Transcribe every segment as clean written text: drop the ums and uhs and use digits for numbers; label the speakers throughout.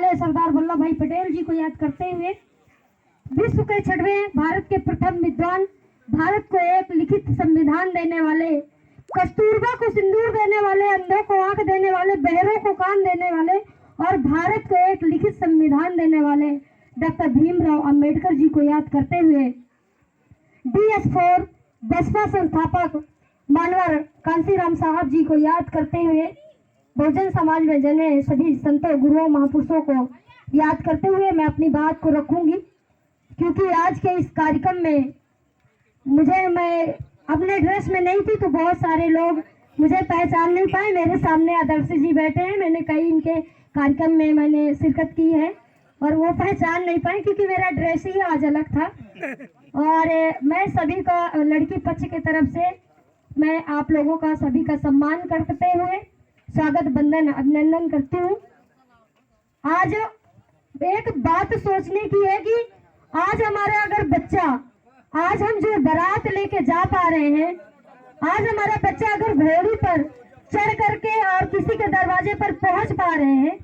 Speaker 1: हुए सरदार वल्लभ भाई पटेल जी को याद करते हुए, विश्व के 6वें भारत के प्रथम विद्वान, भारत को एक लिखित संविधान देने वाले, कस्तूरबा को सिंदूर देने वाले, अंधों को आंख देने वाले, बहरों को कान देने वाले और भारत को एक लिखित संविधान देने वाले डॉक्टर भीमराव अंबेडकर जी को याद करते हुए, DS4 बसपा संस्थापक मानवर कांसीराम साहब जी को याद करते हुए, बहुजन समाज में जने सभी संतों, गुरुओं, महापुरुषों को याद करते हुए मैं अपनी बात को रखूंगी। क्योंकि आज के इस कार्यक्रम में मैं अपने ड्रेस में नहीं थी तो बहुत सारे लोग मुझे पहचान नहीं पाए। मेरे सामने आदर्श जी बैठे हैं, मैंने कई इनके कार्यक्रम में मैंने शिरकत की है और वो पहचान नहीं पाए क्योंकि मेरा ड्रेस ही आज अलग था। और मैं सभी का लड़की पक्ष की तरफ से मैं आप लोगों का सभी का सम्मान करते हुए स्वागत बंदन अभिनंदन करती हूँ। आज एक बात सोचने की है कि आज हमारा अगर बच्चा, आज हम जो बारात लेके जा पा रहे हैं, आज हमारा बच्चा अगर घोड़ी पर चढ़ करके और किसी के दरवाजे पर पहुंच पा रहे हैं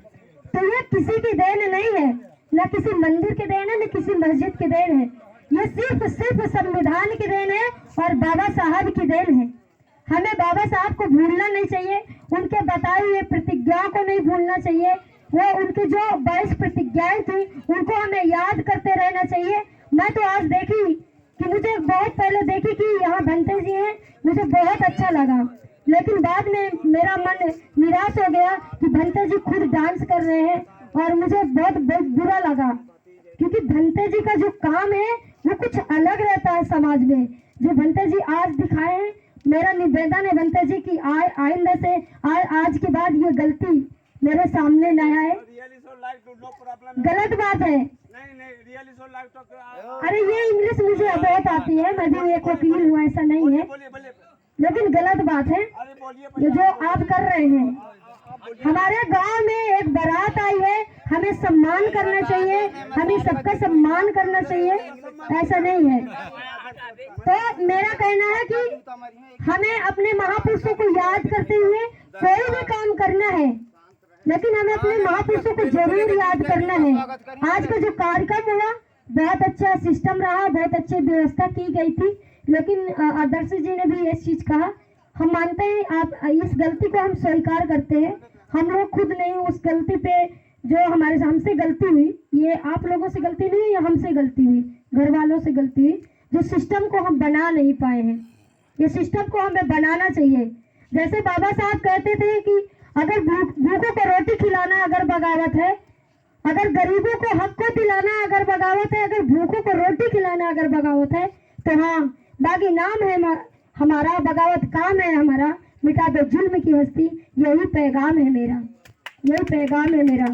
Speaker 1: तो ये किसी की देन नहीं है, न किसी मंदिर की देन है, न किसी मस्जिद की देन है, ये सिर्फ संविधान की देन है और बाबा साहब की देन है। हमें बाबा साहब को भूलना नहीं चाहिए, उनके बताए हुए प्रतिज्ञाओं को नहीं भूलना चाहिए। वो उनकी जो 22 प्रतिज्ञाएं थी उनको हमें याद करते रहना चाहिए। मैं तो आज देखी कि मुझे बहुत पहले देखी कि यहाँ भंते जी हैं, मुझे बहुत अच्छा लगा, लेकिन बाद में मेरा मन निराश हो गया कि भंते जी खुद डांस कर रहे हैं और मुझे बहुत बुरा लगा। क्योंकि भंते जी का जो काम है वो कुछ अलग रहता है समाज में। जो भंते जी आज दिखाए हैं, मेरा निवेदन है भंते जी की आइंदा से आज के बाद ये गलती मेरे सामने न आए। गलत बात है। अरे ये इंग्लिश मुझे बहुत आती है, मैं भी एक वकील हूँ, ऐसा नहीं है, लेकिन गलत बात है ये जो आप कर रहे हैं। हमारे गांव में एक बारात आई है, हमें सम्मान करना चाहिए, हमें सबका सम्मान करना चाहिए, ऐसा नहीं है। तो मेरा कहना है कि हमें अपने महापुरुषों को याद करते हुए कोई भी काम करना है, लेकिन हमें अपने महापुरुषों को जरूर याद करना है। आज का जो कार्यक्रम हुआ बहुत अच्छा सिस्टम रहा, बहुत अच्छी व्यवस्था की गई थी, लेकिन आदर्श जी ने भी ये चीज कहा, हम मानते हैं आप इस गलती को हम स्वीकार करते हैं। हम लोग खुद नहीं, उस गलती पे जो हमसे गलती हुई, ये आप लोगों से गलती नहीं, ये हमसे गलती हुई, घर वालों से गलती हुई, जो सिस्टम को हम बना नहीं पाए हैं। ये सिस्टम को हमें बनाना चाहिए। जैसे बाबा साहब कहते थे कि अगर भूखों को रोटी खिलाना अगर बगावत है, अगर गरीबों को हक को दिलाना अगर बगावत है, अगर भूखों को रोटी खिलाना अगर बगावत है, तो हाँ, बाकी नाम है हमारा, बगावत काम है हमारा, मिटा दो जुल्म की हस्ती, यही पैगाम है मेरा, यही पैगाम है मेरा।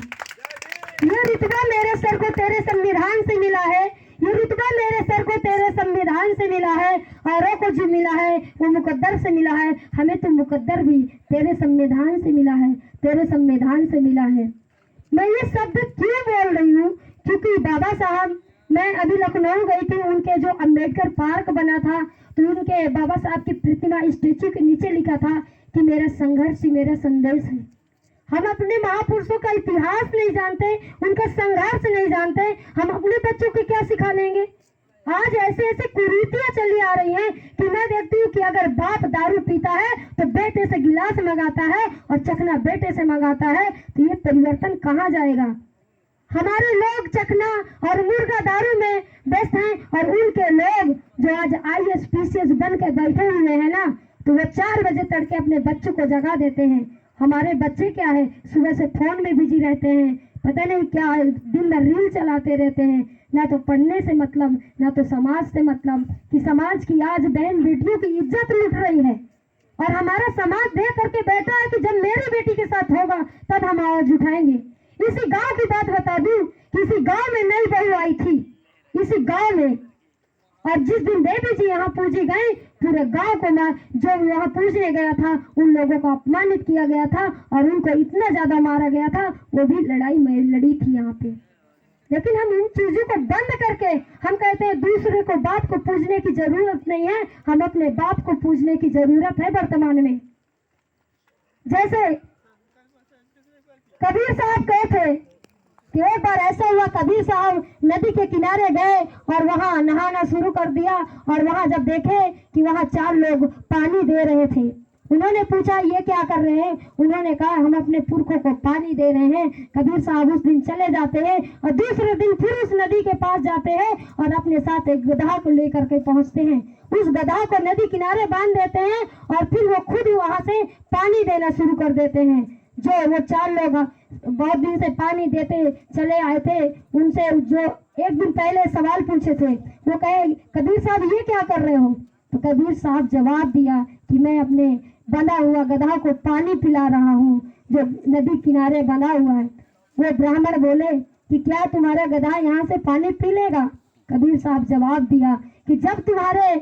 Speaker 1: ये रुतबा मेरे सर को तेरे संविधान से मिला है, ये रुतबा मेरे सर को तेरे संविधान से मिला है, औरों को जो मिला है वो मुकद्दर से मिला है, हमें तो मुकद्दर भी तेरे संविधान से मिला है, तेरे संविधान से मिला है। मैं ये शब्द क्यों बोल रही हूँ? क्योंकि बाबा साहब, मैं अभी लखनऊ गई थी, उनके जो अंबेडकर पार्क बना था तो उनके बाबा साहब की प्रतिमा स्टेच्यू के नीचे लिखा था कि मेरा संघर्ष ही मेरा संदेश है। हम अपने महापुरुषों का इतिहास नहीं जानते, उनका संघर्ष नहीं जानते, हम अपने बच्चों को क्या सिखा लेंगे? आज ऐसे ऐसे कुरीतियां चली आ रही हैं कि मैं देखती हूँ कि अगर बाप दारू पीता है तो बेटे से गिलास मंगाता है और चखना बेटे से मंगाता है, तो ये परिवर्तन कहाँ जाएगा? हमारे लोग चखना और मुर्गा दारू में व्यस्त हैं और उनके लोग जो आज IAS PCS बन के बैठे हुए हैं ना, तो वो 4 बजे तड़के अपने बच्चों को जगा देते हैं। हमारे बच्चे क्या है, सुबह से फोन में बिजी रहते हैं, पता नहीं क्या है, दिन में रील चलाते रहते हैं, ना तो पढ़ने से मतलब, ना तो समाज से मतलब, कि समाज की आज बहन बेटियों की इज्जत लूट रही है। और हमारा समाज देख करके बैठा है कि जब मेरी बेटी के साथ होगा तब हम आवाज उठाएंगे। इसी गांव की बात बता दूं कि इसी गांव में नई बहू आई थी, इसी गांव में, और जिस दिन देवी जी यहाँ पूजी गई, पूरे गांव को जो यहाँ पूजने गया था उन लोगों को अपमानित किया गया था और उनको इतना ज्यादा मारा गया था, वो भी लड़ाई में लड़ी थी यहाँ पे। लेकिन हम इन चीजों को बंद करके हम कहते हैं दूसरे को बाप को पूजने की जरूरत नहीं है, हम अपने बाप को पूजने की जरूरत है वर्तमान में। जैसे कबीर साहब कहे थे कि एक बार ऐसा हुआ, कबीर साहब नदी के किनारे गए और वहां नहाना शुरू कर दिया। और वहां जब देखे कि वहां 4 लोग पानी दे रहे थे, उन्होंने पूछा ये क्या कर रहे हैं? उन्होंने कहा हम अपने पुरखों को पानी दे रहे हैं। कबीर साहब उस दिन चले जाते हैं और दूसरे दिन फिर उस नदी के पास जाते हैं और अपने साथ एक गधा को लेकर के पहुंचते हैं। उस गधा को नदी किनारे बांध देते हैं और फिर वो खुद वहां से पानी देना शुरू कर देते हैं। जो वो 4 लोग बहुत दिन से पानी देते चले आए थे, उनसे जो एक दिन पहले सवाल पूछे थे, वो कहे कबीर साहब ये क्या कर रहे हो? तो कबीर साहब जवाब दिया कि मैं अपने बंधा हुआ गधा को पानी पिला रहा हूँ जो नदी किनारे बना हुआ है। वो ब्राह्मण बोले कि क्या तुम्हारा गधा यहाँ से पानी पी लेगा? कबीर साहब जवाब दिया कि जब तुम्हारे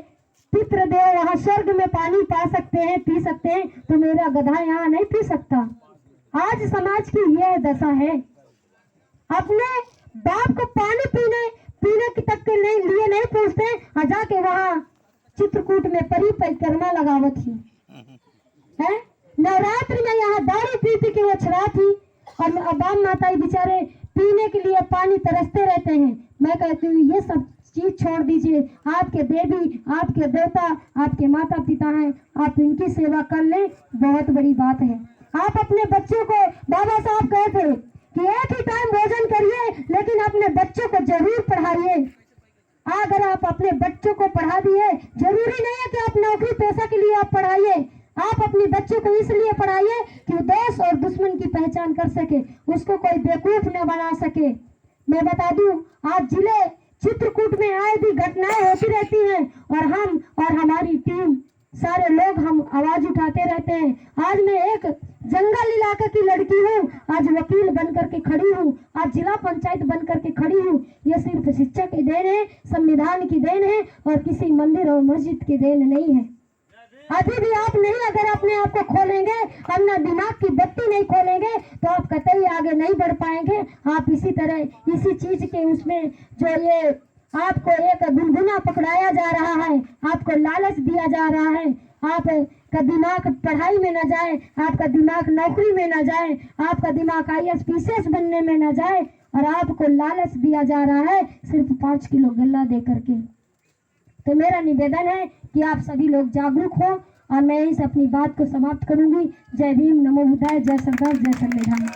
Speaker 1: पितृदेव वहाँ स्वर्ग में पानी पा सकते हैं, पी सकते हैं, तो मेरा गधा यहाँ नहीं पी सकता। आज समाज की यह दशा है, अपने बाप को पानी पीने की तक के लिए नहीं पूछते और जाके वहाँ चित्रकूट में परिक्रमा लगावत थी है। नवरात्रि में यहाँ दारू पी के वो छड़ा थी और अबाम माता बेचारे पीने के लिए पानी तरसते रहते हैं। मैं कहती हूँ ये सब चीज छोड़ दीजिए। आपके देवी, आपके देवता, आपके माता पिता हैं, आप इनकी सेवा कर लें, बहुत बड़ी बात है। आप अपने बच्चों को, बाबा साहब कहते थे कि एक ही टाइम भोजन करिए लेकिन अपने बच्चों को जरूर पढ़ाइए। अगर आप अपने बच्चों को पढ़ा दिए, जरूरी नहीं है कि आप नौकरी पेशा के लिए आप पढ़ाइए, आप अपने बच्चों को इसलिए पढ़ाइए कि वो दोस्त और दुश्मन की पहचान कर सके, उसको कोई बेवकूफ न बना सके। मैं बता दूं, आज जिले चित्रकूट में आए भी घटनाएं होती रहती हैं और हम और हमारी टीम सारे लोग हम आवाज उठाते रहते हैं। आज मैं एक जंगल इलाके की लड़की हूँ, आज वकील बनकर के खड़ी हूँ, आज जिला पंचायत बनकर के खड़ी हूँ। ये सिर्फ शिक्षा की देन है, संविधान की देन है और किसी मंदिर और मस्जिद की देन नहीं है। अभी भी आप नहीं, अगर अपने आप को खोलेंगे, अपना दिमाग की बत्ती नहीं खोलेंगे तो आप कतई आगे नहीं बढ़ पाएंगे। आप इसी तरह इसी चीज के उसमें जो ये आपको एक गुनगुना पकड़ाया जा रहा है, आपको लालच दिया जा रहा है, आपका दिमाग पढ़ाई में न जाए, आपका दिमाग नौकरी में न जाए, आपका दिमाग IAS PCS बनने में न जाए और आपको लालच दिया जा रहा है सिर्फ 5 किलो गल्ला दे करके। तो मेरा निवेदन है कि आप सभी लोग जागरूक हो और मैं इस अपनी बात को समाप्त करूंगी। जय भीम, नमो बुद्धाय, जय सरदार, जय संविधान।